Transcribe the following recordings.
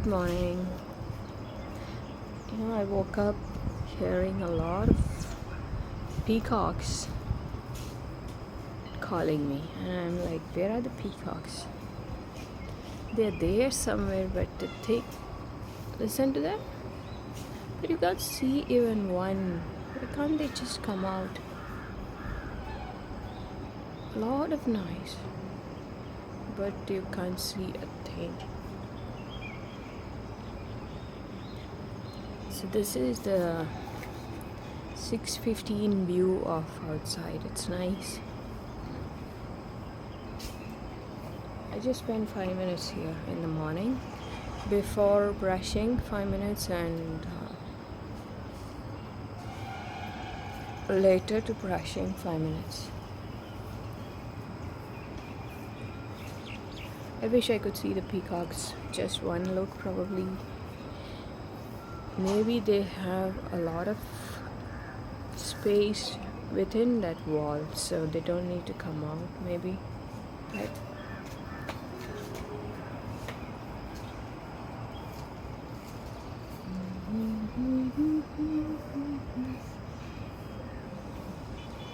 Good morning. I woke up hearing a lot of peacocks calling me, and I'm like, where are the peacocks? They're there somewhere, but listen to them. But you can't see even one. Why can't they just come out? A lot of noise, but you can't see a thing. So this is the 6:15 view of outside. It's nice. I just spent 5 minutes here in the morning before brushing, 5 minutes, and later to brushing 5 minutes. I wish I could see the peacocks. Just one look probably. Maybe they have a lot of space within that wall, so they don't need to come out, maybe, right?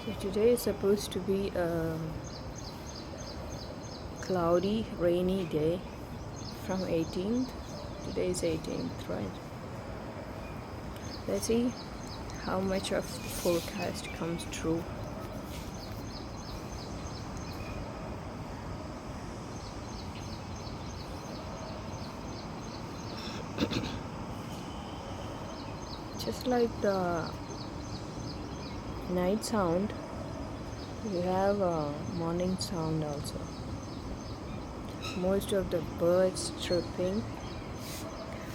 So today is supposed to be a cloudy, rainy day from 18th. Today is 18th, right? Let's see how much of the forecast comes true. Just like the night sound, we have a morning sound also. Most of the birds chirping.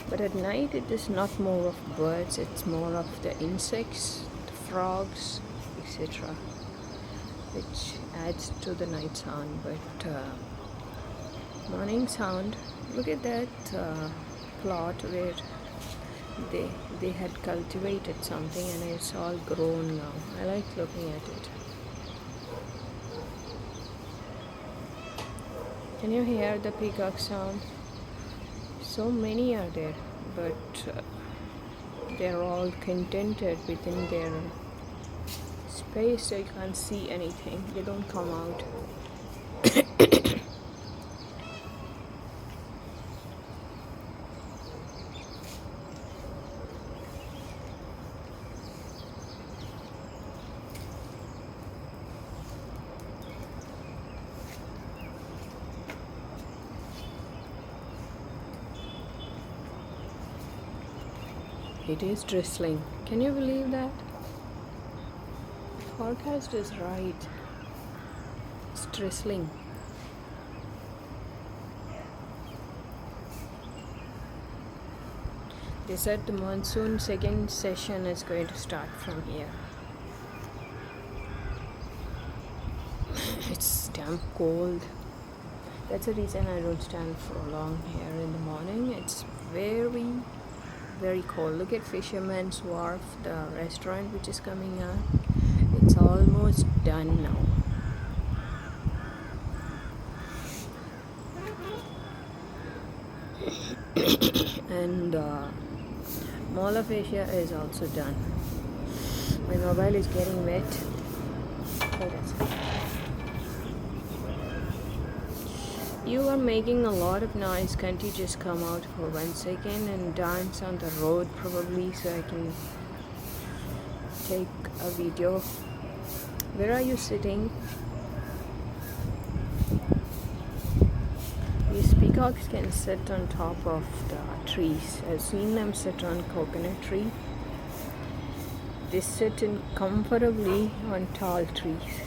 But at night it is not more of birds, it's more of the insects, the frogs, etc., which adds to the night sound. But morning sound, look at that plot where they had cultivated something and it's all grown now. I like looking at it. Can you hear the peacock sound? So many are there, but they're all contented within their space, so you can't see anything. They don't come out. It is drizzling. Can you believe that? Forecast is right. It's drizzling. They said the monsoon second session is going to start from here. It's damn cold. That's the reason I don't stand for long here in the morning. It's very cold. Look at Fisherman's Wharf, the restaurant which is coming up. It's almost done now. And Mall of Asia is also done. My mobile is getting wet. Oh, that's it. You are making a lot of noise. Can't you just come out for 1 second and dance on the road probably, so I can take a video? Where are you sitting? These peacocks can sit on top of the trees. I've seen them sit on coconut tree. They sit in comfortably on tall trees.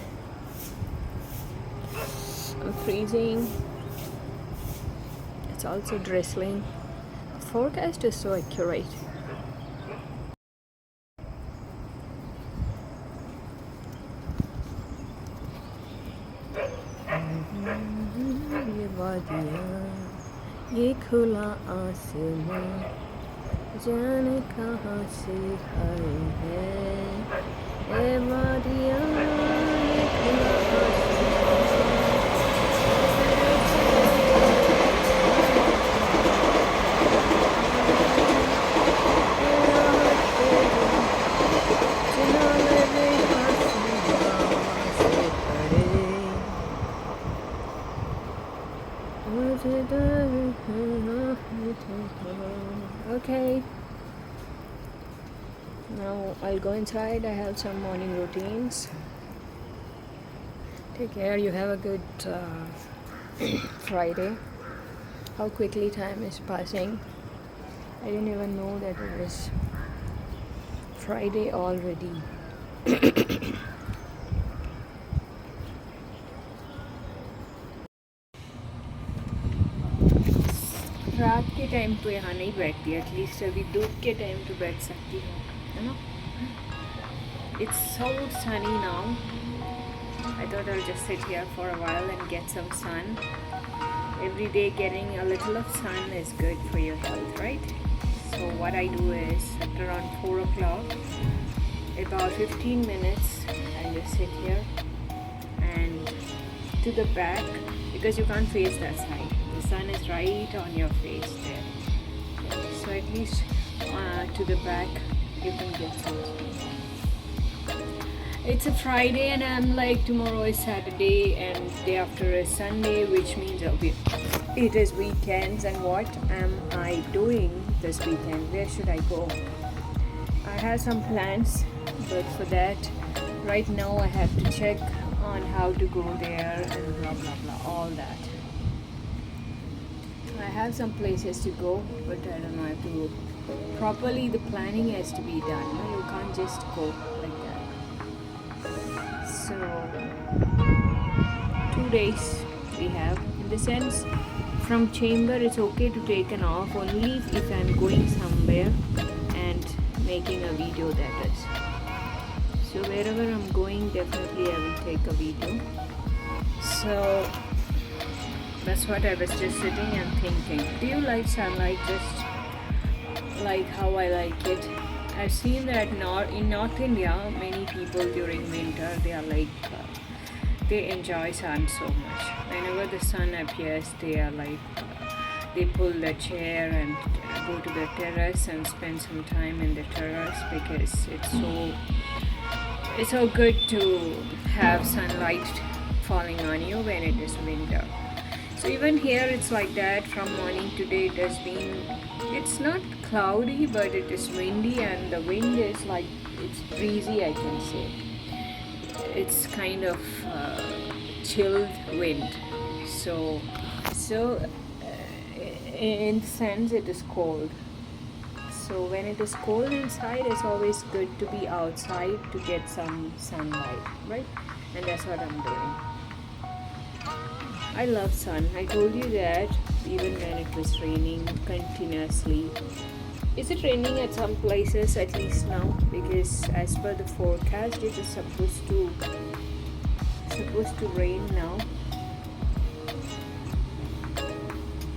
I'm freezing. It's also drizzling. The forecast is so accurate. ये वादियाँ, ये खुला आसमां, जाने कहाँ से आई है। ये वादियाँ, ये खुला आसमां। Okay, now I'll go inside. I have some morning routines. Take care. You have a good Friday. How quickly time is passing. I didn't even know that it was Friday already. रात के time तो यहाँ नहीं बैठती, at least अभी धूप के time तो बैठ सकती हूँ, है ना? It's so sunny now. I thought I'll just sit here for a while and get some sun. Every day getting a little of sun is good for your health, right? So what I do is at around 4 o'clock, about 15 minutes, I just sit here and to the back, because you can't face that side. The sun is right on your face there. So at least to the back you can get some. It's a Friday and I'm like, tomorrow is Saturday and day after is Sunday, which means it is weekends. And what am I doing this weekend? Where should I go? I have some plans, but for that right now I have to check on how to go there and blah blah blah, all that. I have some places to go, but I don't know how to properly. The planning has to be done. No, you can't just go like that. So 2 days we have. In the sense, from chamber it's okay to take an off only if I'm going somewhere and making a video, that is. So wherever I'm going, definitely I will take a video. So that's what I was just sitting and thinking. Do you like sunlight just like how I like it? I've seen that in North India, many people during winter, they are like, they enjoy sun so much. Whenever the sun appears, they are like, they pull the chair and go to the terrace and spend some time in the terrace, because it's so good to have sunlight falling on you when it is winter. So even here it's like that. From morning today it has been, it's not cloudy but it is windy, and the wind is like, it's breezy, I can say. It's kind of chilled wind. So in the sense it is cold. So when it is cold inside, it's always good to be outside to get some sunlight, right? And that's what I'm doing. I love sun. I told you that even when it was raining continuously. Is it raining at some places at least now? Because as per the forecast, it is supposed to rain now.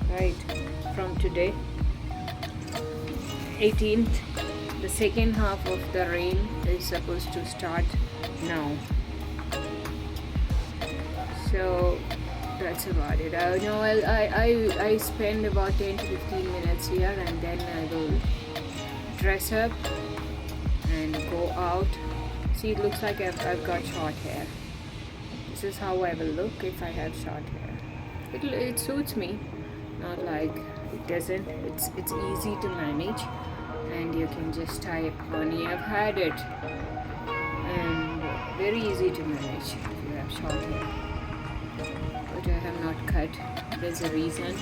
Right, from today, 18th, the second half of the rain is supposed to start now. So that's about it. I spend about 10 to 15 minutes here, and then I will dress up and go out. See, it looks like I've got short hair. This is how I will look if I have short hair. It suits me, not like it doesn't. It's easy to manage, and you can just tie a pony. I've had it, and very easy to manage if you have short hair. But I have not cut. There's a reason,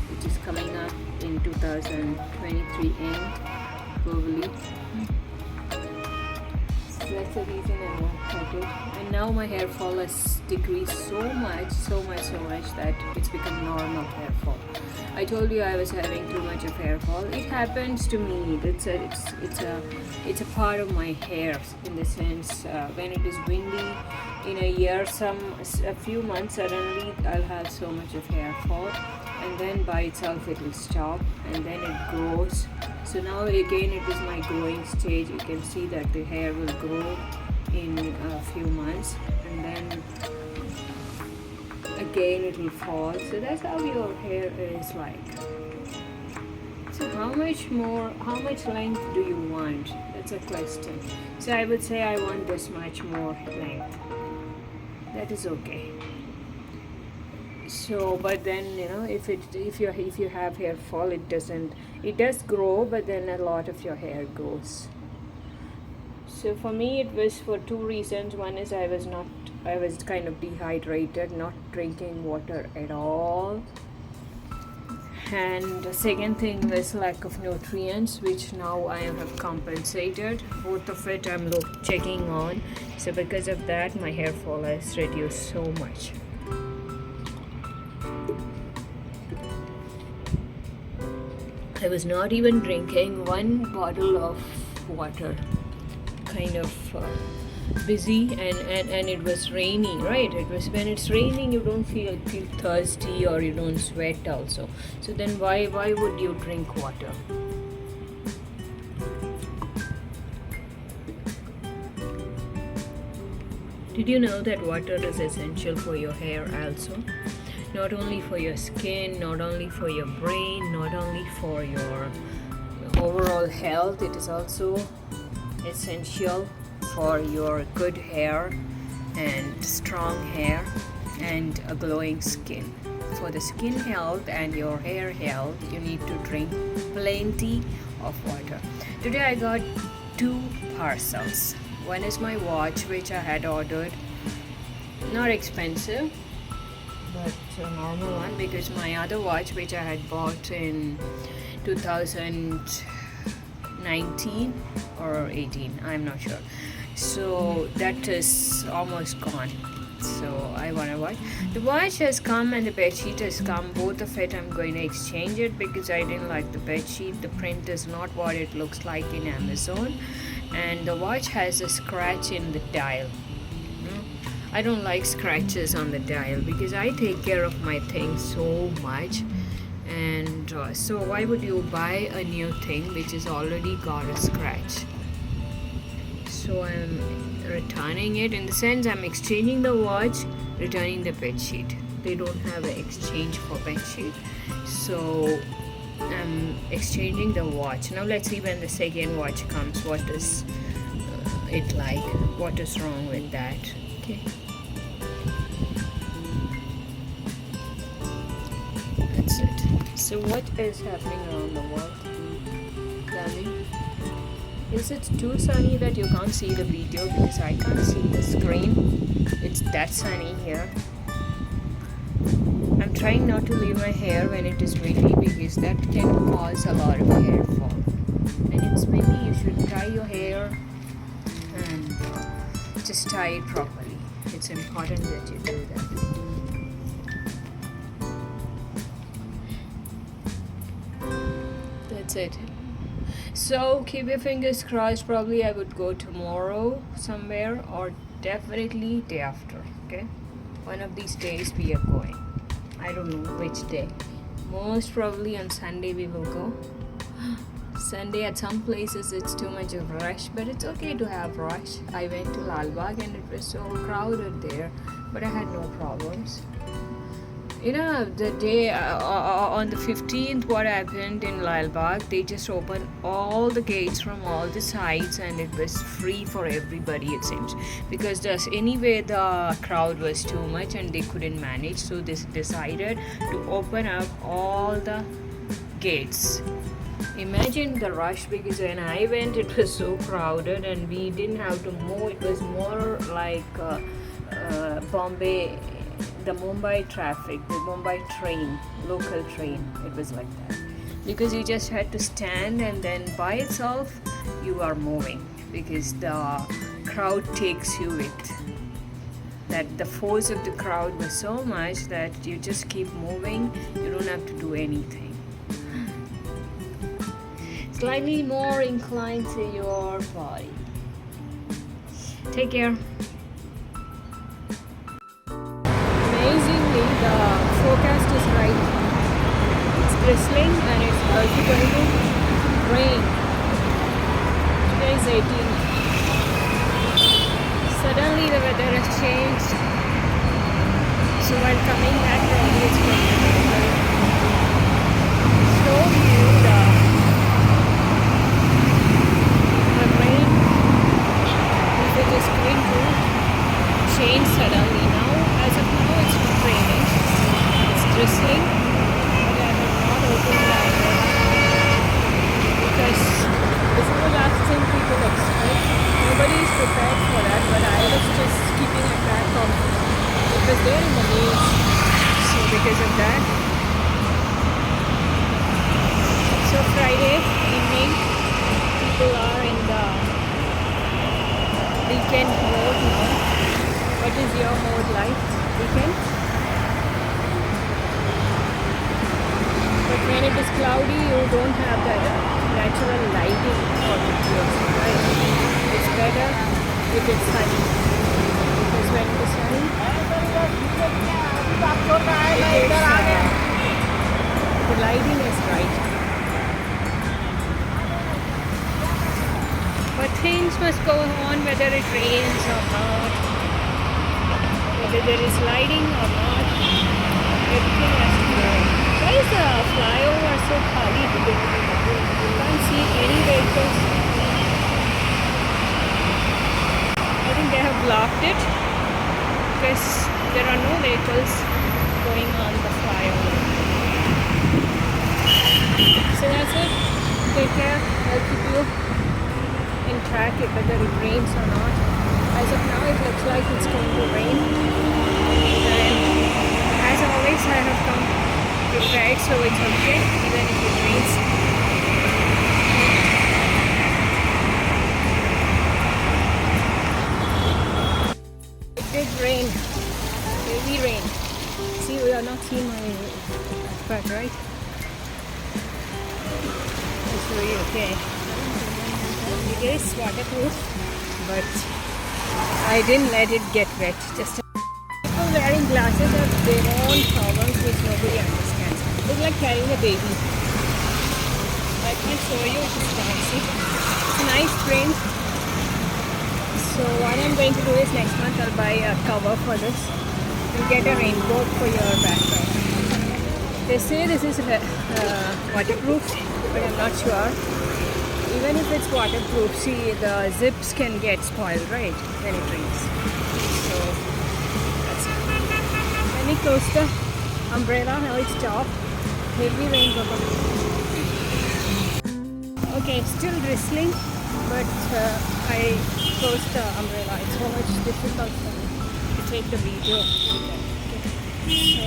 which is coming up in 2023 end, probably. So that's the reason I not cut it. And now my hair fall has decreased so much that it's become normal hair fall. I told you I was having too much of hair fall. It happens to me. It's a part of my hair, in the sense when it is windy in a year, a few months, suddenly I'll have so much of hair fall, and then by itself it will stop, and then it grows. So now again it is my growing stage. You can see that the hair will grow in a few months, and then again it will fall. So that's how your hair is like. So how much length do you want? That's a question. So I would say I want this much more length. That is okay. So but then if you have hair fall, it does grow, but then a lot of your hair goes. So for me it was for two reasons. One is I was kind of dehydrated, not drinking water at all, and the second thing was lack of nutrients, which now I have compensated. Both of it I'm checking on. So because of that, my hair fall has reduced so much. I was not even drinking one bottle of water, kind of busy, and it was rainy, right? It was when it's raining, you don't feel thirsty or you don't sweat also. So then why would you drink water? Did you know that water is essential for your hair also? Not only for your skin, not only for your brain, not only for your overall health, it is also essential for your good hair and strong hair and a glowing skin. For the skin health and your hair health, you need to drink plenty of water. Today I got 2 parcels. One is my watch, which I had ordered, not expensive, but a normal one, because my other watch, which I had bought in 2019 or 18, I'm not sure, so that is almost gone. So I want a watch. The watch has come and the bed sheet has come. Both of it I'm going to exchange it because I didn't like the bed sheet. The print is not what it looks like in Amazon, and the watch has a scratch in the dial. I don't like scratches on the dial because I take care of my things so much, and so why would you buy a new thing which has already got a scratch? So I'm returning it. In the sense, I'm exchanging the watch, returning the bed sheet. They don't have an exchange for bed sheet, so I'm exchanging the watch. Now let's see when the second watch comes, what is it like, what is wrong with that. Okay, that's it. So what is happening around the world, darling? Is it too sunny that you can't see the video? Because I can't see the screen. It's that sunny here. I'm trying not to leave my hair when it is windy because that can cause a lot of hair fall. And it's maybe you should tie your hair and just tie it properly. It's important that you do that. That's it. So keep your fingers crossed. Probably I would go tomorrow somewhere, or definitely day after. Okay, one of these days we are going. I don't know which day. Most probably on Sunday we will go. Sunday at some places it's too much of rush, but it's okay to have rush. I went to Lalbagh and it was so crowded there, but I had no problems. You know, the day on the 15th, what happened in Lalbagh, they just opened all the gates from all the sides and it was free for everybody, it seems. Because anyway, the crowd was too much and they couldn't manage, so they decided to open up all the gates. Imagine the rush, because when I went, it was so crowded and we didn't have to move. It was more like Bombay, the Mumbai traffic, the Mumbai train, local train. It was like that, because you just had to stand and then by itself you are moving, because the crowd takes you with that. The force of the crowd was so much that you just keep moving, you don't have to do anything. Slightly more inclined to your body. Take care. Amazingly, the forecast is right. It's drizzling and it's also going to rain. Today is 18th. Suddenly the weather has changed. So while coming back, probably it's going to rain. Show you the rain. If it is going to change suddenly. Now, as of now, it's not raining. mode now. What is your mode like? Weekend? But when it is cloudy, you don't have the natural lighting for videos, right? It's better if it's sunny. Because when it is sunny, the lighting is right. But things must go on whether it rains or not, whether there is lighting or not. Everything has to go. Why is the flyover so khali? You can't see any vehicles. I think they have blocked it because there are no vehicles going on the flyover. So that's it. Take care. I'll keep you in track whether it rains or not. As of now, it looks like it's going to rain. And as always, I have come prepared, so it's okay even if it rains. It did rain, heavy rain. See, we are not seeing my backpack, right? It's really okay. It is waterproof, but I didn't let it get wet. Just people wearing glasses have their own problems which nobody understands. It's like carrying a baby. I can show you if you can see. It's a nice print. So what I'm going to do is next month I'll buy a cover for this and get a raincoat for your backpack. They say this is waterproof, but I'm not sure. Even if it's waterproof, see, the zips can get spoiled, right, when it rains. So that's it. Let me close the umbrella. Now it's stopped. Heavy rain. Okay, still drizzling, but I closed the umbrella. It's so much difficult for me to take the video. Okay. So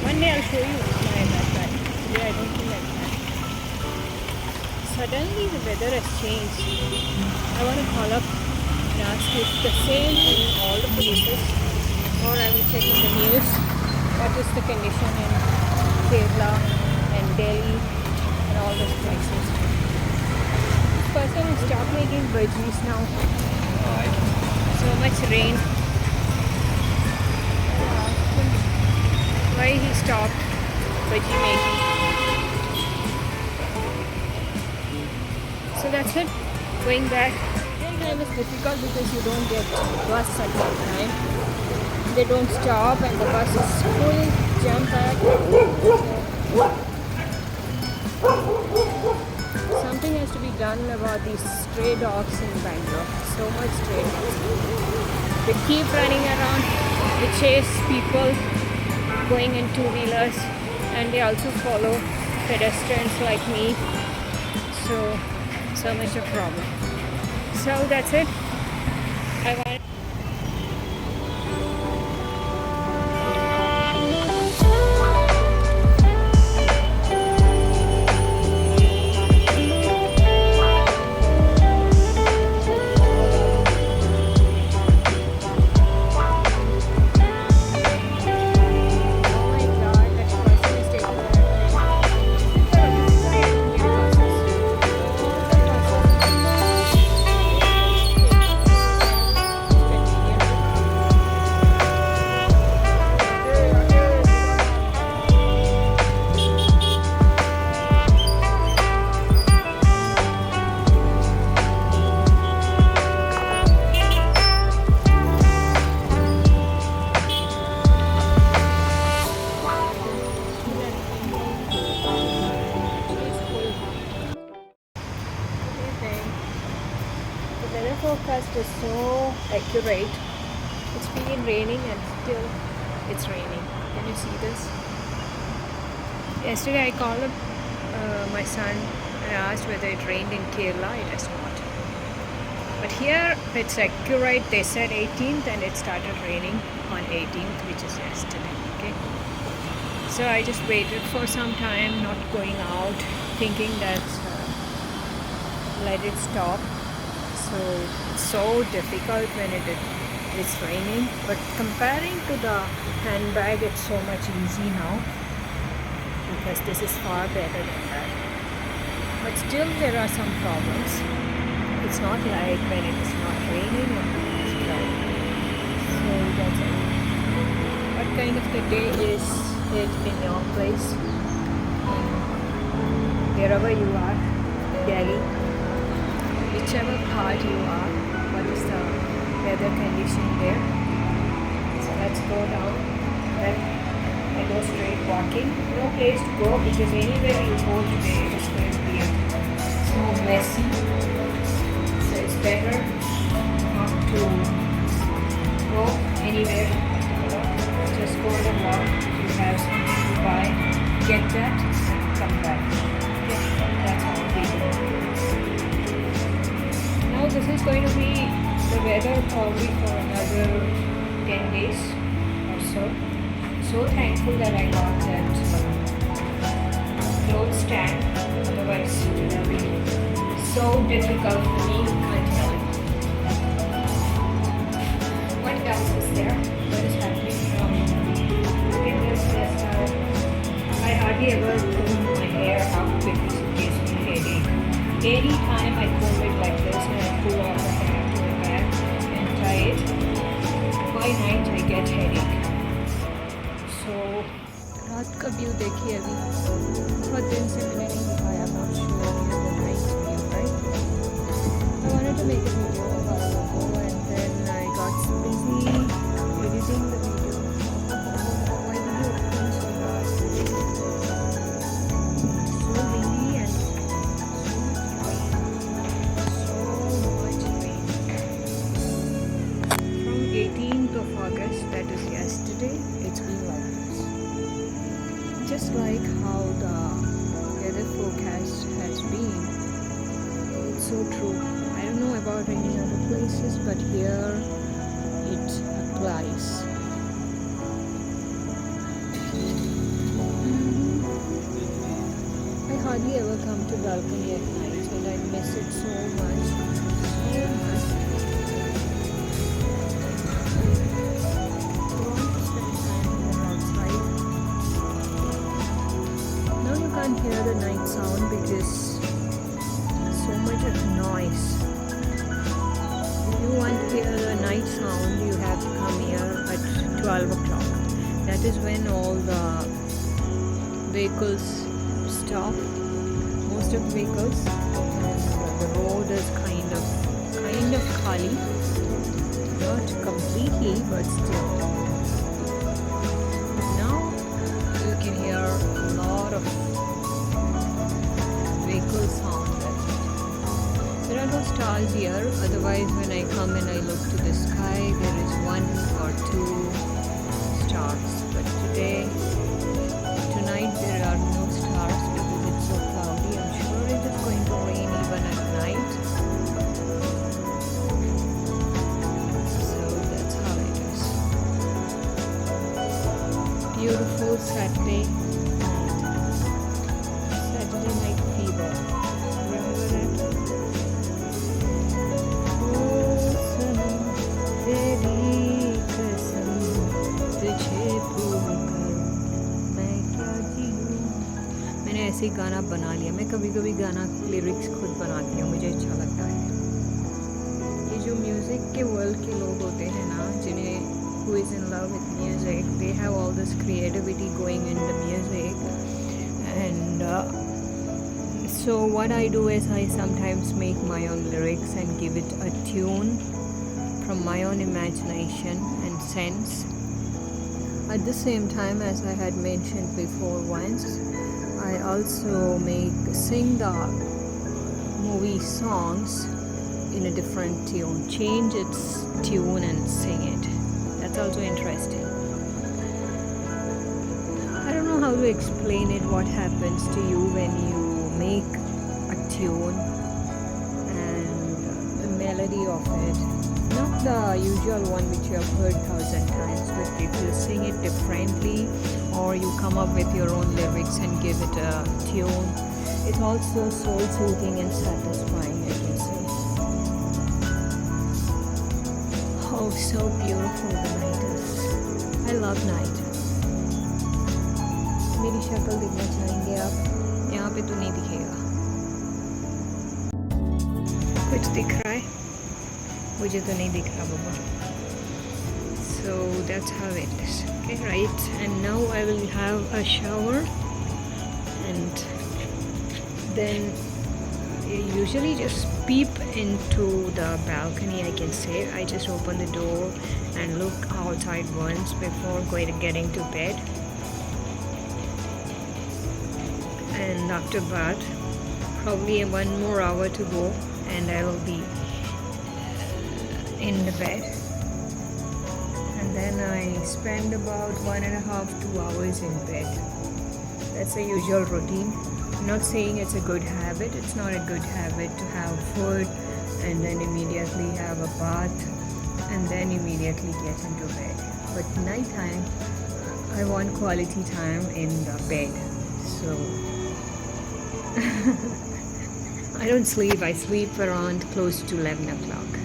one day I'll show you my backpack. Today I don't think I can. Suddenly the weather has changed. I want to call up and ask if the same in all the places, or I will check in the news what is the condition in Kerala and Delhi and all those places. This person has stopped making bhajis now. So much rain. Why he stopped bhaji making? So that's it. Going back. Time is difficult because you don't get bus at that time. They don't stop and the bus is full jam-packed. Something has to be done about these stray dogs in Bangalore. So much stray dogs. They keep running around. They chase people going in two-wheelers, and they also follow pedestrians like me. So much a problem. So that's it. I want forecast is so accurate. It's been raining and still it's raining. Can you see this? Yesterday I called up my son and asked whether it rained in Kerala. It has not. But here it's accurate. They said 18th and it started raining on 18th, which is yesterday. Okay. So I just waited for some time, not going out, thinking that let it stop. So so it's so difficult when it's raining. But comparing to the handbag, it's so much easy now because this is far better than that. But still there are some problems. It's not like when it is not raining or it's dry. So that's it. What kind of the day is it in your place? Wherever you are, Delhi, whichever part you are, what is the weather condition there? So let's go down. Then I go straight walking. No place to go because anywhere you go today it is going to be so messy. So it's better not to go anywhere. Just go on a walk. You have something to buy, get that, and come back. That's how we do. Now this is going to be the weather probably for another 10 days or so. So thankful that I got that clothes stand. Otherwise it would be so difficult for me. Can't tell you. What else is there? What is happening from in this hairstyle? I hardly ever comb my hair out because it gives me headache. Anytime I comb it like this and I pull off the hair to the back and tie it, by night I get headache. So रात का view देखिए अभी बहुत दिन से मैंने नहीं दिखाया. I'm not sure if the night view, right? I wanted to make a video a while ago and then I got so busy editing the video. Why did you open so fast? So windy and so much rain. From 18th of August, that is yesterday, it's been like this. Just like how the weather forecast has been. It's so true. I don't know about any other places, but here it applies. I hardly ever come to balcony at night and I miss it so much. So much. Can't hear the night sound because so much of noise. If you want to hear the night sound, you have to come here at 12 o'clock. That is when all the vehicles stop, most of the vehicles, and the road is kind of khali, not completely, but still. Now you can hear a lot of vehicle sound. There are no stars here, otherwise when I come and I look to the sky there is 1 or 2 stars, but tonight there are no stars because it's so cloudy. I'm sure it is going to rain even at night, so that's how it is. Beautiful Saturday night fever. Remember that? Oh sanam, teri kasam, tujhe bhul kar main kya जीऊं. मैंने ऐसे ही गाना बना लिया. मैं कभी कभी गाना लिरिक्स खुद बनाती हूँ, मुझे अच्छा लगता है. ये जो म्यूज़िक के वर्ल्ड के लोग होते हैं ना, जिन्हें who is in love with music, they have all this creativity going in the music. And so what I do is I sometimes make my own lyrics and give it a tune from my own imagination and sense. At the same time, as I had mentioned before once, I also sing the movie songs in a different tune, change its tune and sing it. That's also interesting. I don't know how to explain it, what happens to you when you make a tune and the melody of it, not the usual one which you have heard 1,000 times, but if you sing it differently or you come up with your own lyrics and give it a tune, it's also soul-soothing and satisfying, I can say. so beautiful the night is. I love night. मेरी शक्ल देखना चाहेंगे आप? यहाँ पे तो नहीं दिखेगा. कुछ दिख रहा है? मुझे तो नहीं दिख रहा बाबा. So that's how it is. Okay, right. And now I will have a shower, and then I usually just peep into the balcony, I can say. I just open the door and look outside once before getting to bed. And after that, probably 1 more hour to go, and I will be in the bed. And then I spend about 1.5-2 hours in bed. That's the usual routine. I'm not saying it's a good habit. It's not a good habit to have food and then immediately have a bath and then immediately get into bed. But nighttime, I want quality time in the bed. So I don't sleep. I sleep around close to 11 o'clock.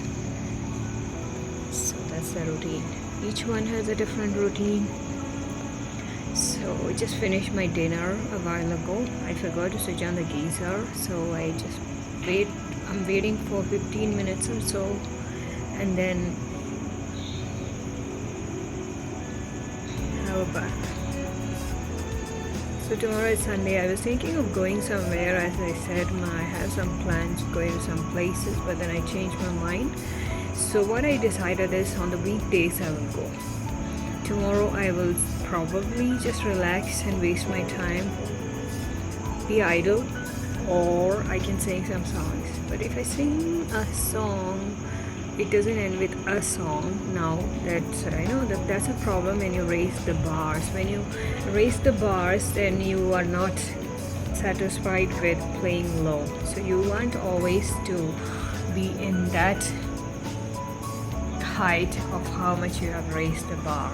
So that's the routine. Each one has a different routine. So I just finished my dinner a while ago. I forgot to switch on the geyser, so I just I'm waiting for 15 minutes or so, and then have a bath. So tomorrow is Sunday. I was thinking of going somewhere. As I said, I have some plans to go to some places, but then I changed my mind. So what I decided is on the weekdays I will go. Tomorrow I will probably just relax and waste my time, be idle, or I can sing some songs. But if I sing a song, it doesn't end with a song. Now I know that's a problem when you raise the bars. When you raise the bars, then you are not satisfied with playing low. So you want always to be in that height of how much you have raised the bar.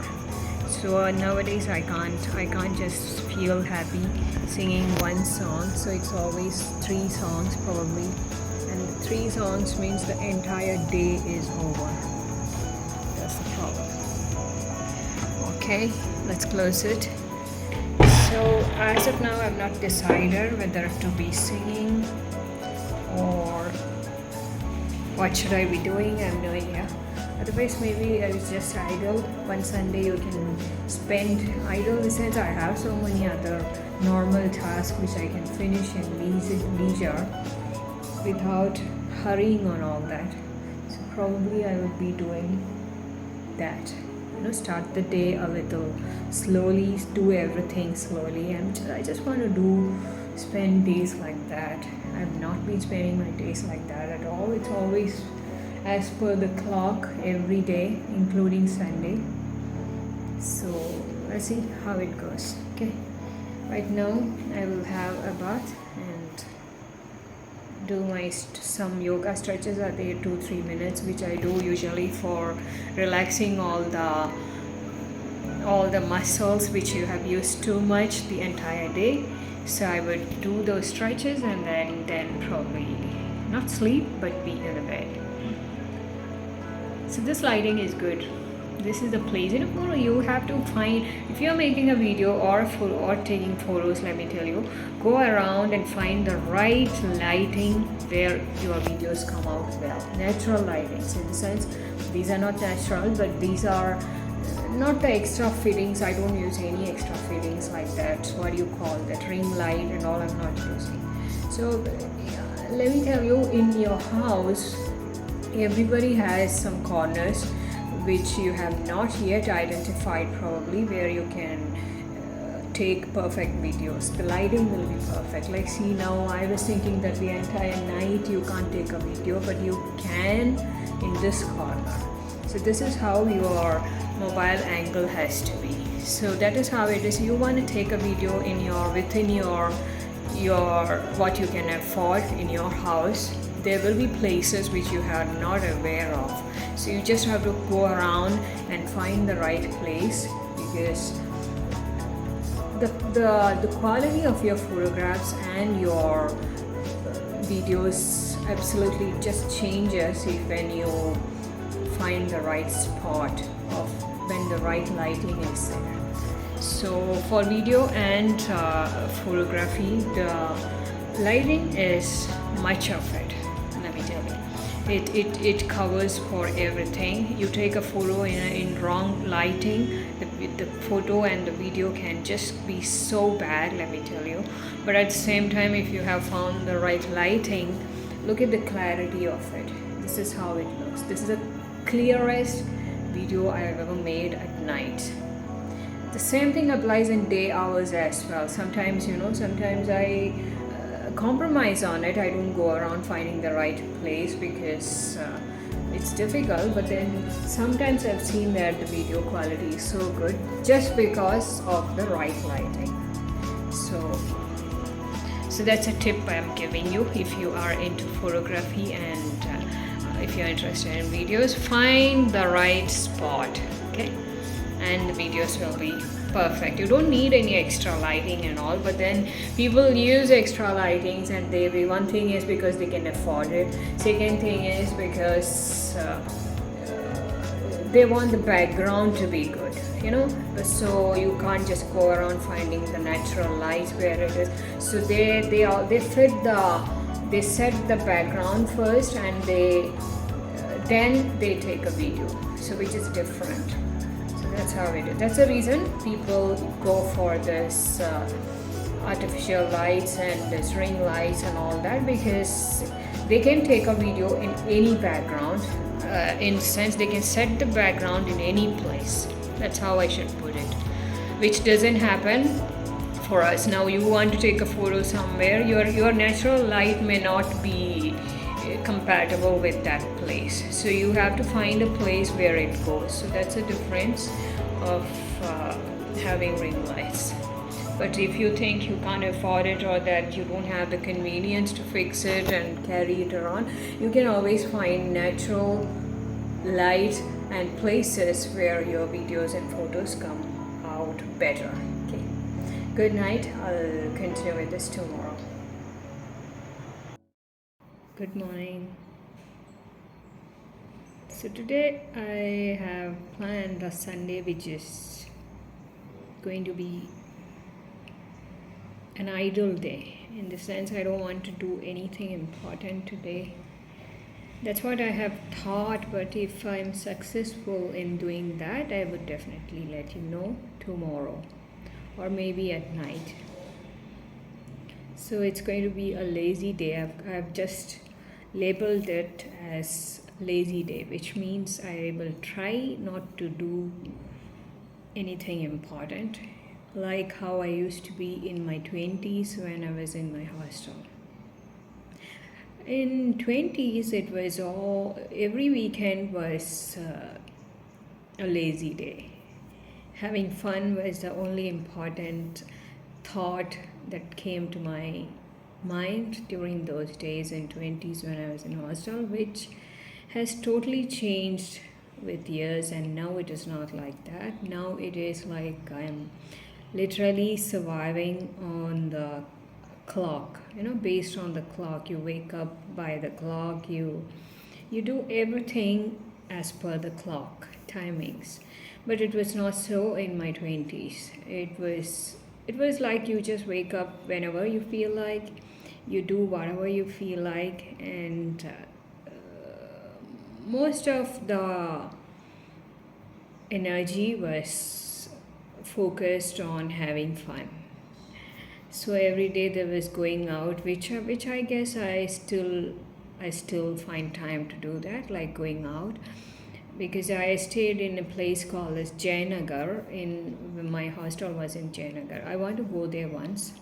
So nowadays I can't just feel happy singing one song. So it's always 3 songs probably. And 3 songs means the entire day is over. That's the problem. Okay, let's close it. So as of now, I've not decided whether to be singing or what should I be doing. I have no idea. Otherwise, maybe I was just idle. One Sunday you can spend idle in the sense I have so many other normal tasks which I can finish in leisure without hurrying on all that. So probably I would be doing that. Start the day a little slowly, do everything slowly, and I just want to spend days like that. I've not been spending my days like that at all. It's always as per the clock every day, including Sunday. So let's see how it goes. Okay, right now I will have a bath and do some yoga stretches. Are there 2-3 minutes, which I do usually for relaxing all the muscles which you have used too much the entire day. So I would do those stretches and then probably not sleep but be in the bed. So this lighting is good. This is the place. You have to find, if you're making a video or taking photos, let me tell you, go around and find the right lighting where your videos come out well. Natural lightings, in the sense, these are not natural, but these are not the extra fittings. I don't use any extra fittings like that. What do you call that? Ring light and all, I'm not using. So let me tell you, in your house, everybody has some corners which you have not yet identified probably, where you can take perfect videos. The lighting will be perfect. Like, see, now I was thinking that the entire night you can't take a video, but you can in this corner. So this is how your mobile angle has to be. So that is how it is. You want to take a video within your what you can afford in your house. There will be places which you are not aware of. So you just have to go around and find the right place, because the quality of your photographs and your videos absolutely just changes when you find the right spot of when the right lighting is there. So for video and photography, the lighting is much of it, let me tell you. It covers for everything. You take a photo in wrong lighting, the photo and the video can just be so bad, let me tell you. But at the same time, if you have found the right lighting, look at the clarity of it. This is how it looks. This is the clearest video I have ever made at night. The same thing applies in day hours as well. Sometimes, sometimes I compromise on it. I don't go around finding the right place because it's difficult, but then sometimes I've seen that the video quality is so good just because of the right lighting. So that's a tip I'm giving you if you are into photography and if you're interested in videos. Find the right spot, okay, and the videos will be perfect. You don't need any extra lighting and all, but then people use extra lightings, and one thing is because they can afford it. Second thing is because they want the background to be good, so you can't just go around finding the natural light where it is. So they set the background first, and then they take a video, so which is different. That's how it is. That's the reason people go for this artificial lights and this ring lights and all that, because they can take a video in any background. In the sense, they can set the background in any place. That's how I should put it, which doesn't happen for us. Now you want to take a photo somewhere, your natural light may not be compatible with that place, so you have to find a place where it goes. So that's a difference of having ring lights. But if you think you can't afford it, or that you don't have the convenience to fix it and carry it around, you can always find natural light and places where your videos and photos come out better. Okay, good night. I'll continue with this tomorrow. Good morning. So today I have planned a Sunday which is going to be an idle day, in the sense I don't want to do anything important today. That's what I have thought, but if I'm successful in doing that, I would definitely let you know tomorrow or maybe at night. So it's going to be a lazy day. I've just labeled it as lazy day, which means I will try not to do anything important, like how I used to be in my 20s when I was in my hostel. In 20s, it was every weekend was a lazy day. Having fun was the only important thought that came to my mind during those days in 20s when I was in hostel, which has totally changed with years, and now it is not like that. Now it is like I'm literally surviving on the clock, based on the clock. You wake up by the clock, you do everything as per the clock timings. But it was not so in my 20s. It was like you just wake up whenever you feel like, you do whatever you feel like, and most of the energy was focused on having fun. So every day there was going out, which I guess I still find time to do that, like going out, because I stayed in a place called as Jayanagar. My hostel was in Jayanagar. I want to go there once.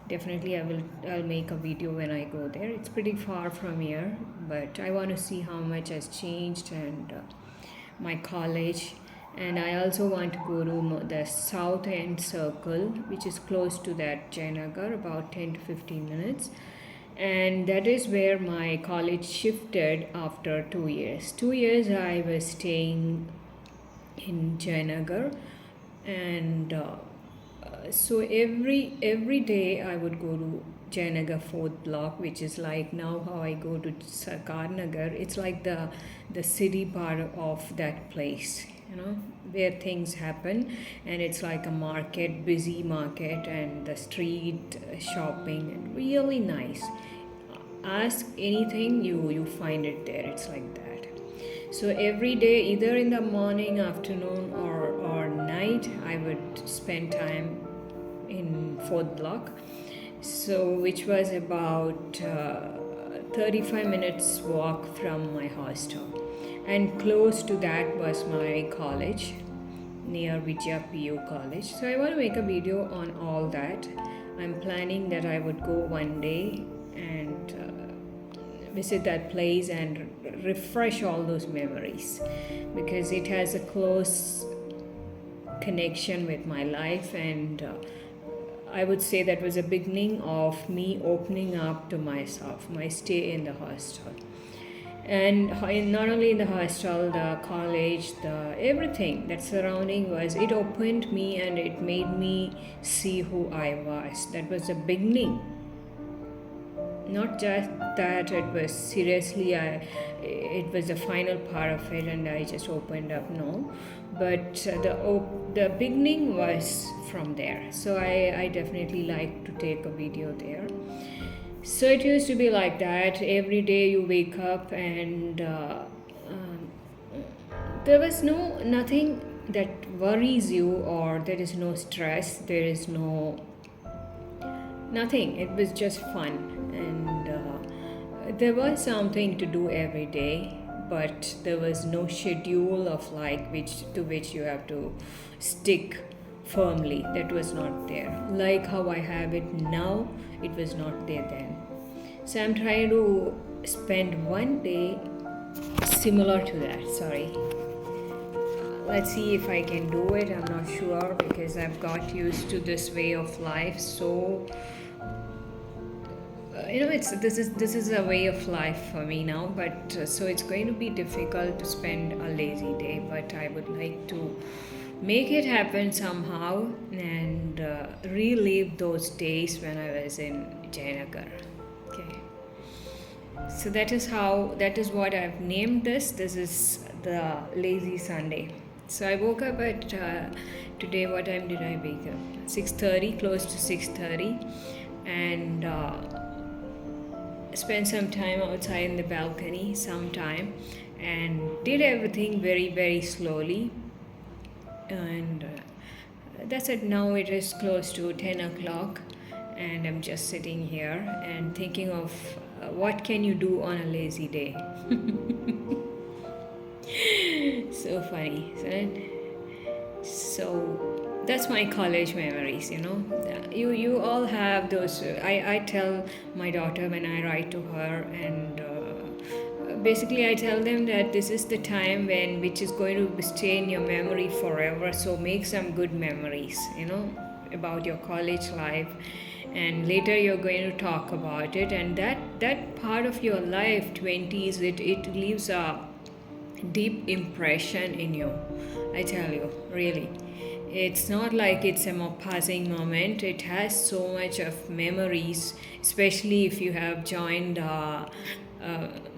Definitely I'll make a video when I go there. It's pretty far from here, but I want to see how much has changed, and my college. And I also want to go to the South End Circle, which is close to that Jayanagar, about 10 to 15 minutes. And that is where my college shifted after 2 years. 2 years I was staying in Jayanagar, and so every day I would go to Jayanagar 4th block, which is like now how I go to Sarkarnagar. It's like the city part of that place, where things happen, and it's like a market, busy market, and the street shopping, and really nice. Ask anything, you find it there. It's like that. So every day, either in the morning, afternoon, or night, I would spend time in 4th block, so which was about 35 minutes walk from my hostel, and close to that was my college near Vijaya PU college. So I want to make a video on all that. I'm planning that I would go one day and visit that place and refresh all those memories, because it has a close connection with my life, and I would say that was a beginning of me opening up to myself, my stay in the hostel. And not only in the hostel, the college, the everything that surrounding it opened me, and it made me see who I was. That was the beginning. Not just that it was seriously, it was the final part of it and I just opened up, no. But the beginning was from there. So I definitely like to take a video there. So it used to be like that. Every day you wake up and there was nothing that worries you, or there is no stress, there is nothing. It was just fun, and there was something to do every day, but there was no schedule of which you have to stick firmly. That was not there. Like how I have it now, it was not there then. So I'm trying to spend one day similar to that. Sorry. Let's see if I can do it. I'm not sure, because I've got used to this way of life. So this is a way of life for me now. But so it's going to be difficult to spend a lazy day. But I would like to make it happen somehow and relive those days when I was in Jayanagar. Okay. So that is what I've named this. This is the lazy Sunday. So I woke up at today. What time did I wake up? 6:30, close to 6:30, and spent some time outside in the balcony, and did everything very, very slowly. And that's it. Now it is close to 10 o'clock, and I'm just sitting here and thinking of what can you do on a lazy day. So funny. So that's my college memories. You all have those. I tell my daughter when I write to her, and basically I tell them that this is the time which is going to stay in your memory forever. So make some good memories, about your college life, and later you're going to talk about it. And that part of your life, 20s, it leaves a deep impression in you. I tell you, really. It's not like it's a more passing moment. It has so much of memories, especially if you have joined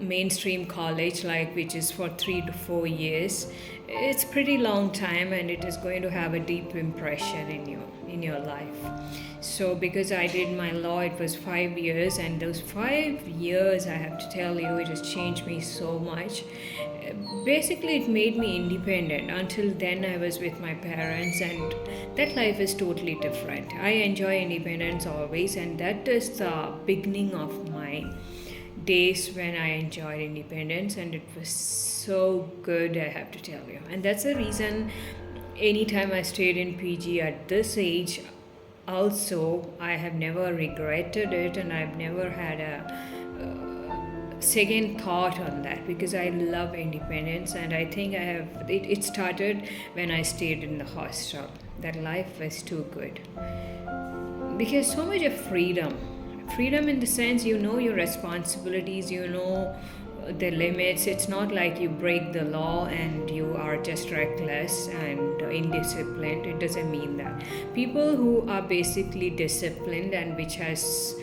mainstream college, which is for 3 to 4 years. It's pretty long time, and it is going to have a deep impression in your life. So because I did my law, it was 5 years, and those 5 years, I have to tell you, it has changed me so much. Basically, it made me independent. Until then, I was with my parents, and that life is totally different. I enjoy independence always, and that is the beginning of my days when I enjoyed independence, and it was so good, I have to tell you. And that's the reason anytime I stayed in PG at this age, also, I have never regretted it, and I've never had a second thought on that, because I love independence, and I think it started when I stayed in the hostel. That life was too good, because so much of freedom in the sense, your responsibilities, the limits. It's not like you break the law and you are just reckless and indisciplined. It doesn't mean that. People who are basically disciplined, and which has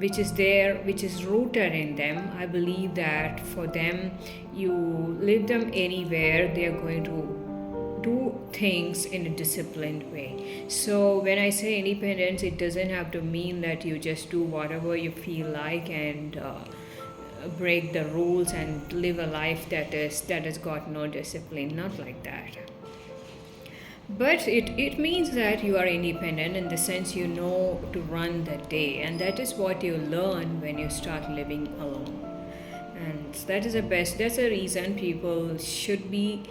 which is there, which is rooted in them. I believe that for them, you leave them anywhere, they are going to do things in a disciplined way. So when I say independence, it doesn't have to mean that you just do whatever you feel like and break the rules and live a life that has got no discipline. Not like that. But it means that you are independent in the sense you know to run the day, and that is what you learn when you start living alone. And that is the best. That's the reason people should be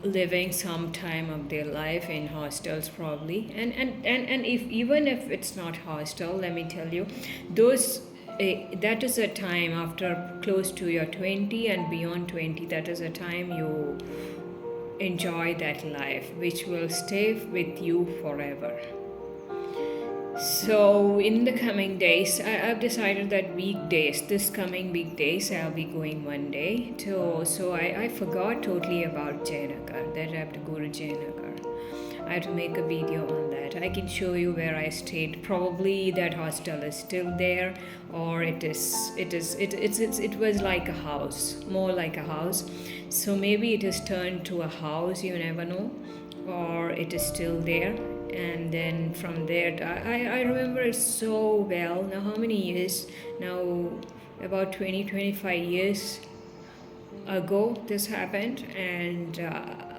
living some time of their life in hostels probably. And if even if it's not hostel, let me tell you, those that is a time after close to your 20 and beyond 20, that is a time you enjoy that life which will stay with you forever. So in the coming days, I've decided that this coming weekdays, I'll be going one day. So I forgot totally about Jayanagar, that I have to go to Jayanagar. I have to make a video on that. I can show you where I stayed. Probably that hostel is still there, or it was like a house, more like a house. So maybe it has turned to a house, you never know, or it is still there. And then from there, I remember it so well. Now how many years? Now about 20-25 years ago this happened, and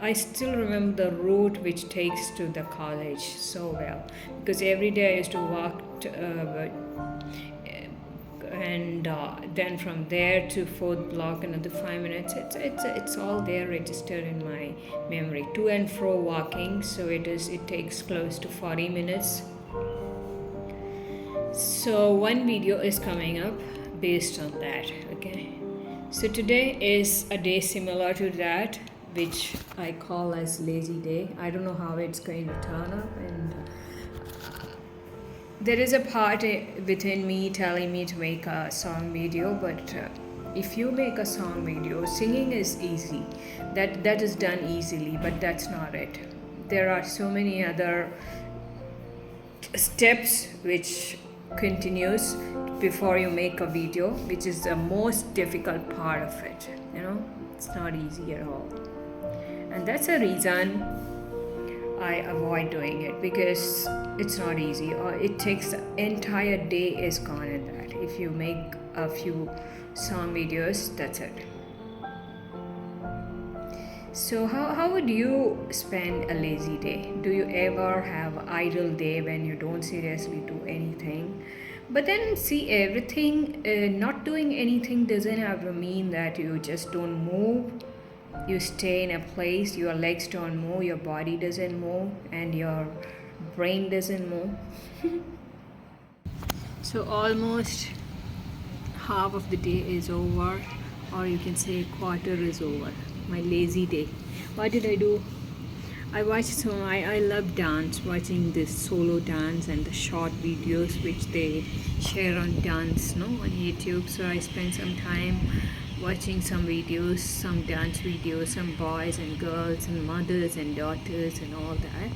I still remember the route which takes to the college so well, because every day I used to walk and then from there to 4th block another 5 minutes. It's all there registered in my memory, to and fro walking. So it takes close to 40 minutes. So one video is coming up based on that. Okay, so today is a day similar to that, which I call as lazy day. I don't know how it's going to turn up, and there is a part within me telling me to make a song video, but if you make a song video, singing is easy. That is done easily, but that's not it. There are so many other steps which continues before you make a video, which is the most difficult part of it. It's not easy at all, and that's a reason I avoid doing it, because it's not easy, or it takes the entire day is gone in that. If you make a few song videos, that's it. So how would you spend a lazy day? Do you ever have an idle day when you don't seriously do anything? But then see, everything, not doing anything doesn't have to mean that you just don't move. You stay in a place, your legs don't move, your body doesn't move, and your brain doesn't move. So almost half of the day is over, or you can say quarter is over. My lazy day. What did I do? I watched I love dance, watching this solo dance and the short videos which they share on dance, on YouTube. So I spent some time watching some videos, some dance videos, some boys and girls and mothers and daughters and all that.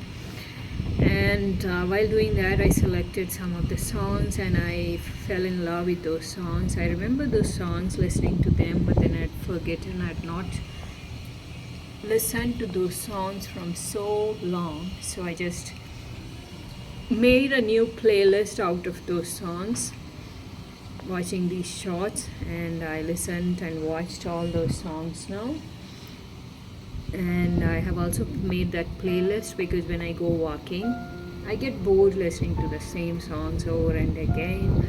And while doing that, I selected some of the songs and I fell in love with those songs. I remember those songs, listening to them, but then I'd forgotten. I'd not listened to those songs from so long. So I just made a new playlist out of those songs, watching these shorts, and I listened and watched all those songs now. And I have also made that playlist because when I go walking, I get bored listening to the same songs over and again.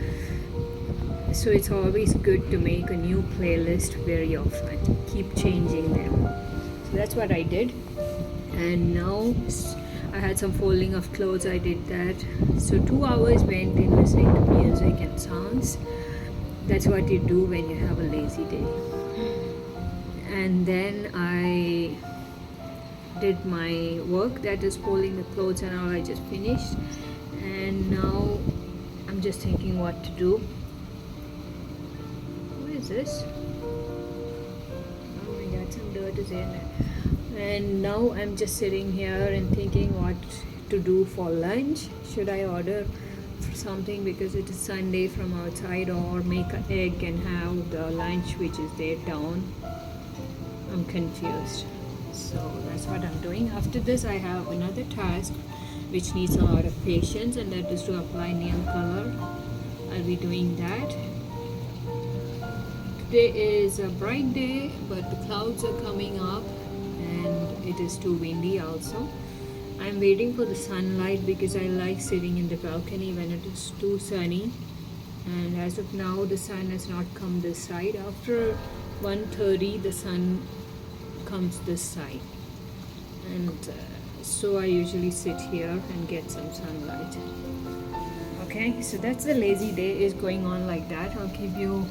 So it's always good to make a new playlist very often, keep changing them. So that's what I did. And now I had some folding of clothes, I did that. So 2 hours went in listening to music and songs. That's what you do when you have a lazy day. And then I did my work, that is folding the clothes and all. I just finished, and now I'm just thinking what to do. What is this? Oh my god, some dirt is in there. And now I'm just sitting here and thinking what to do for lunch. Should I order something because it is Sunday from outside, or make an egg and have the lunch which is there down. I'm confused. So that's what I'm doing. After this I have another task which needs a lot of patience, and that is to apply nail color. I'll be doing that. Today is a bright day, but the clouds are coming up and it is too windy also. I'm waiting for the sunlight because I like sitting in the balcony when it is too sunny, and as of now the sun has not come this side. After 1:30 the sun comes this side, and so I usually sit here and get some sunlight. Okay, so that's the lazy day is going on like that. I'll keep you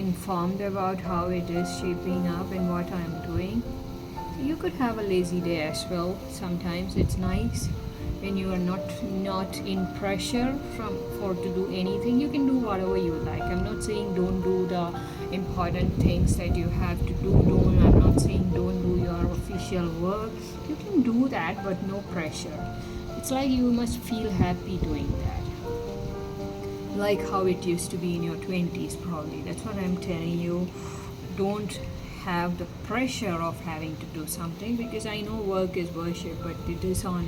informed about how it is shaping up and what I'm doing. So you could have a lazy day as well. Sometimes it's nice when you are not in pressure for to do anything. You can do whatever you like. I'm not saying don't do the important things that you have to do. I'm not saying don't do your official work. You can do that, but no pressure. It's like you must feel happy doing that, like how it used to be in your 20s probably. That's what I'm telling you. Don't have the pressure of having to do something, because I know work is worship, but it is on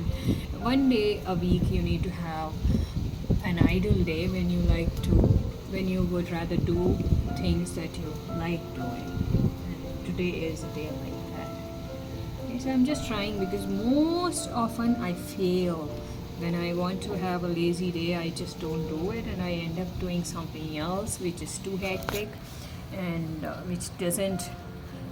one day a week. You need to have an idle day when you would rather do things that you like doing. And today is a day like that. Okay, so I'm just trying, because most often I fail. When I want to have a lazy day, I just don't do it, and I end up doing something else which is too hectic and which doesn't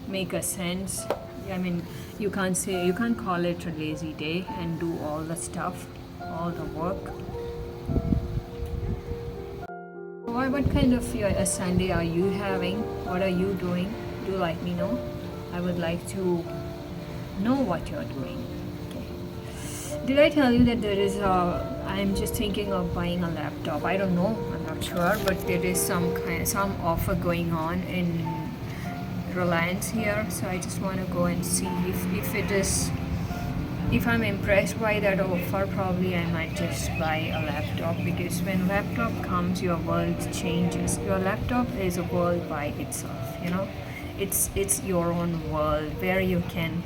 make a sense. I mean, you can't call it a lazy day and do all the stuff, all the work. What kind of a Sunday are you having? What are you doing? Do let me know. I would like to know what you're doing. Did I tell you that there is I'm just thinking of buying a laptop? I don't know, I'm not sure, but there is some offer going on in Reliance here, so I just want to go and see if I'm impressed by that offer. Probably I might just buy a laptop, because when laptop comes, your world changes. Your laptop is a world by itself, it's your own world where you can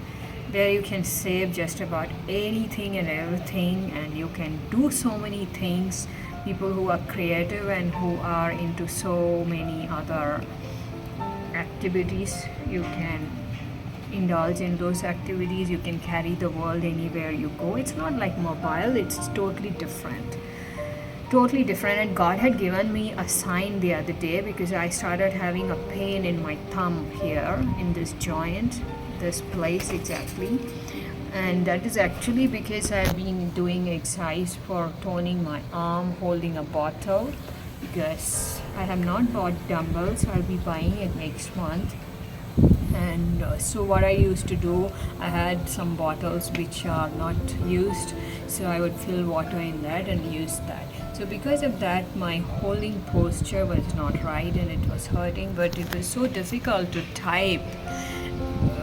save just about anything and everything, and you can do so many things. People who are creative and who are into so many other activities, you can indulge in those activities. You can carry the world anywhere you go. It's not like mobile, it's totally different. And God had given me a sign the other day, because I started having a pain in my thumb here in this joint, this place exactly, and that is actually because I've been doing exercise for toning my arm, holding a bottle, because I have not bought dumbbells. I'll be buying it next month. And so what I used to do, I had some bottles which are not used, so I would fill water in that and use that. So because of that, my holding posture was not right and it was hurting, but it was so difficult to type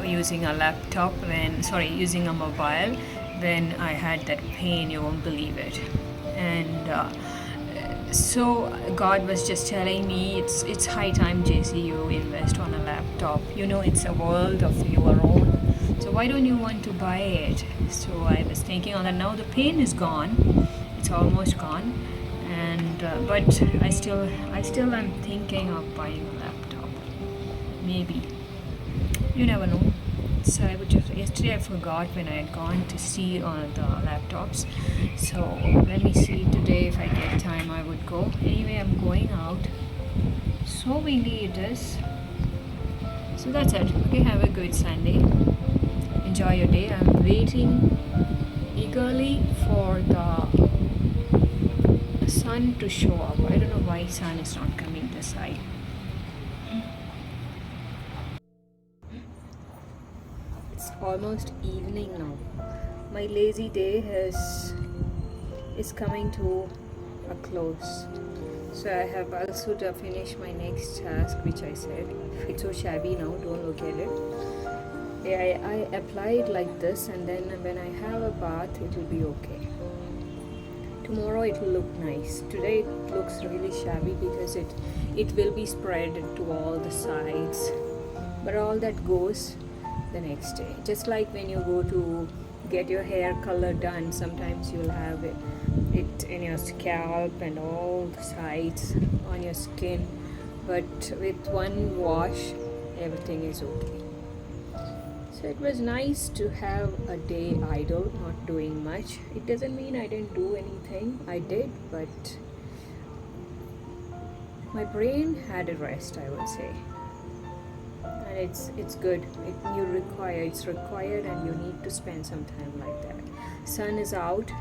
using a laptop using a mobile when I had that pain. You won't believe it. And so God was just telling me, it's high time, JC, you invest on a laptop. It's a world of your own, so why don't you want to buy it? So I was thinking on that. Now the pain is gone, it's almost gone, and but I still am thinking of buying a laptop. Maybe, you never know. So yesterday I forgot when I had gone to see the laptops. So let me see today, if I get time I would go. Anyway, I'm going out. So windy it is. So that's it. Okay, have a good Sunday. Enjoy your day. I'm waiting eagerly for the sun to show up. I don't know why sun is not coming this side. It's almost evening now. My lazy day is coming to a close. So I have also to finish my next task, which I said, it's so shabby now, don't look at it. I apply it like this, and then when I have a bath it will be okay. Tomorrow it will look nice. Today it looks really shabby because it will be spread to all the sides, but all that goes the next day. Just like when you go to get your hair color done, sometimes you'll have it in your scalp and all the sides on your skin, but with one wash everything is okay. So it was nice to have a day idle, not doing much. It doesn't mean I didn't do anything. I did, but my brain had a rest, I would say. And it's good. It's required, and you need to spend some time like that. Sun is out,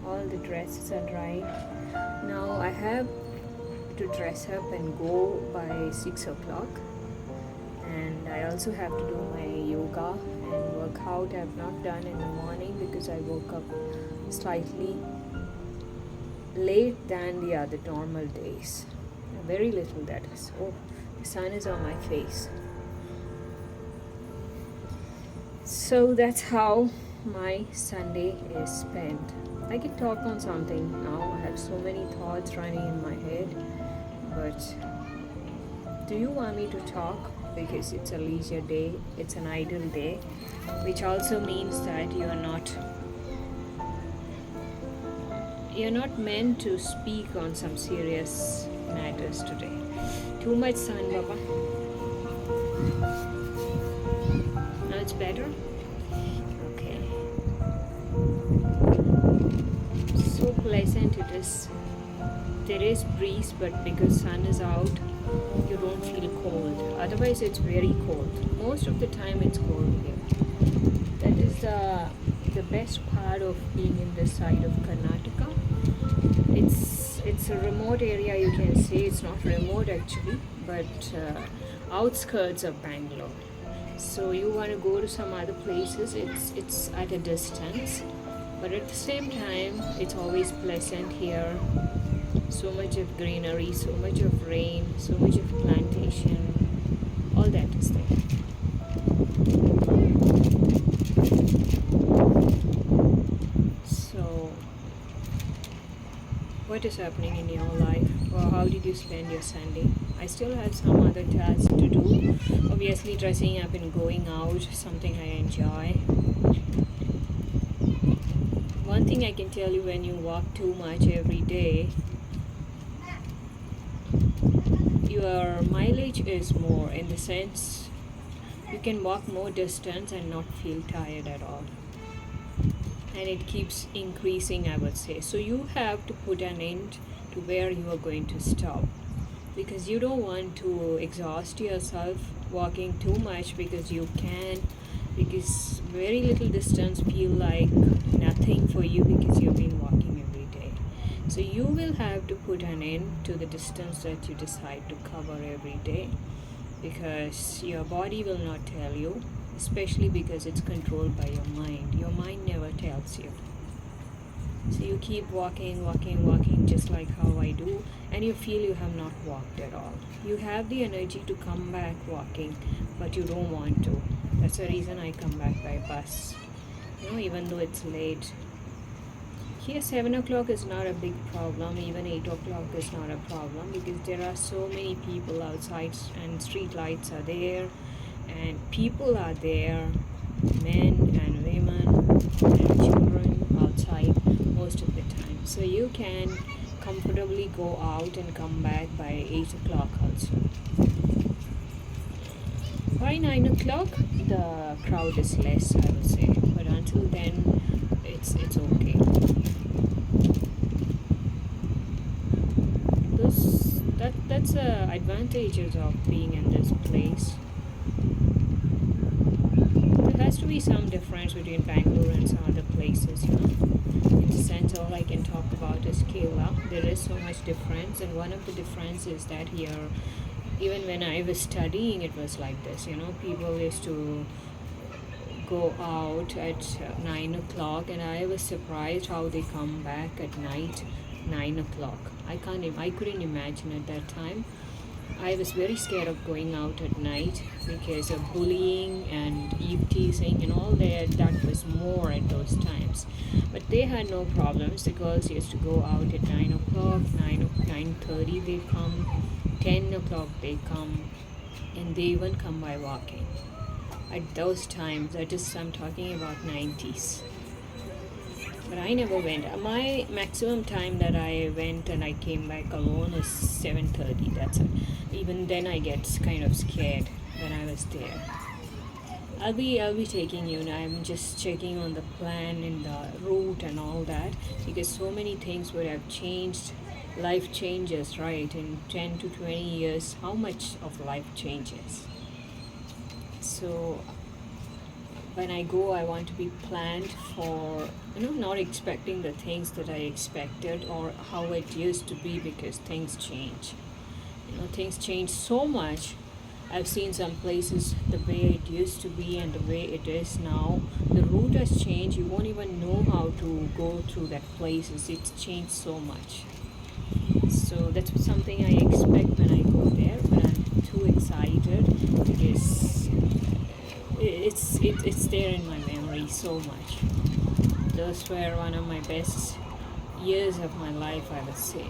all the dresses are dry. Now I have to dress up and go by 6 o'clock. And I also have to do my yoga and workout. I have not done in the morning because I woke up slightly late than the other normal days. Very little, that is. Oh, the sun is on my face. So that's how my Sunday is spent. I can talk on something now. I have so many thoughts running in my head. But do you want me to talk? Because it's a leisure day, it's an idle day, which also means that you're not meant to speak on some serious matters today. Too much sun, Baba. Now it's better? Okay. So pleasant it is. There is breeze, but because sun is out, you don't feel cold. Otherwise it's very cold. Most of the time it's cold here. That is the best part of being in this side of Karnataka. It's a remote area, you can say. It's not remote actually, but outskirts of Bangalore. So you want to go to some other places, it's at a distance, but at the same time it's always pleasant here. So much of greenery, so much of rain, so much of plantation, all that is there. So, what is happening in your life? Or how did you spend your Sunday? I still have some other tasks to do. Obviously, dressing up and going out, something I enjoy. One thing I can tell you, when you walk too much every day, your mileage is more, in the sense you can walk more distance and not feel tired at all, and it keeps increasing, I would say. So you have to put an end to where you are going to stop, because you don't want to exhaust yourself walking too much, because very little distance feel like nothing for you because you've been walking every day. So you will have to put an end to the distance that you decide to cover every day, because your body will not tell you, especially because it's controlled by your mind. Your mind never tells you. So you keep walking, just like how I do, and you feel you have not walked at all. You have the energy to come back walking, but you don't want to. That's the reason I come back by bus, even though it's late. Here 7 o'clock is not a big problem, even 8 o'clock is not a problem, because there are so many people outside and street lights are there and people are there, men and women and children outside most of the time. So you can comfortably go out and come back by 8 o'clock also. By 9 o'clock the crowd is less, I would say, but until then it's okay. That's the advantages of being in this place. There has to be some difference between Bangalore and some other places, In the sense, all I can talk about is Kerala. There is so much difference, and one of the differences is that here, even when I was studying, it was like this. People used to go out at 9 o'clock, and I was surprised how they come back at night 9 o'clock. I couldn't imagine at that time. I was very scared of going out at night because of bullying and eve teasing and all that was more at those times. But they had no problems. The girls used to go out at 9 o'clock, 9:30 they come, 10 o'clock they come, and they even come by walking. At those times, I'm talking about 90s. But I never went. My maximum time that I went and I came back alone was 7:30. That's it. Even then, I get kind of scared when I was there. I'll be taking you. I'm just checking on the plan and the route and all that, because so many things would have changed. Life changes, right? In 10 to 20 years, how much of life changes? So when I go, I want to be planned for, not expecting the things that I expected or how it used to be, because things change. Things change so much. I've seen some places the way it used to be and the way it is now. The route has changed. You won't even know how to go through that places. It's changed so much. So that's something I expect when I go there, but I'm too excited because it's there in my memory so much. Those were one of my best years of my life, I would say.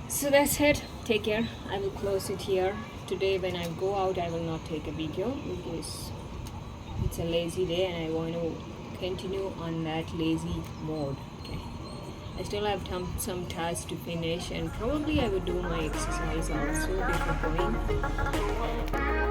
So that's it. Take care. I will close it here. Today when I go out, I will not take a video because it's a lazy day and I want to continue on that lazy mode. Okay. I still have some tasks to finish, and probably I would do my exercise also before going.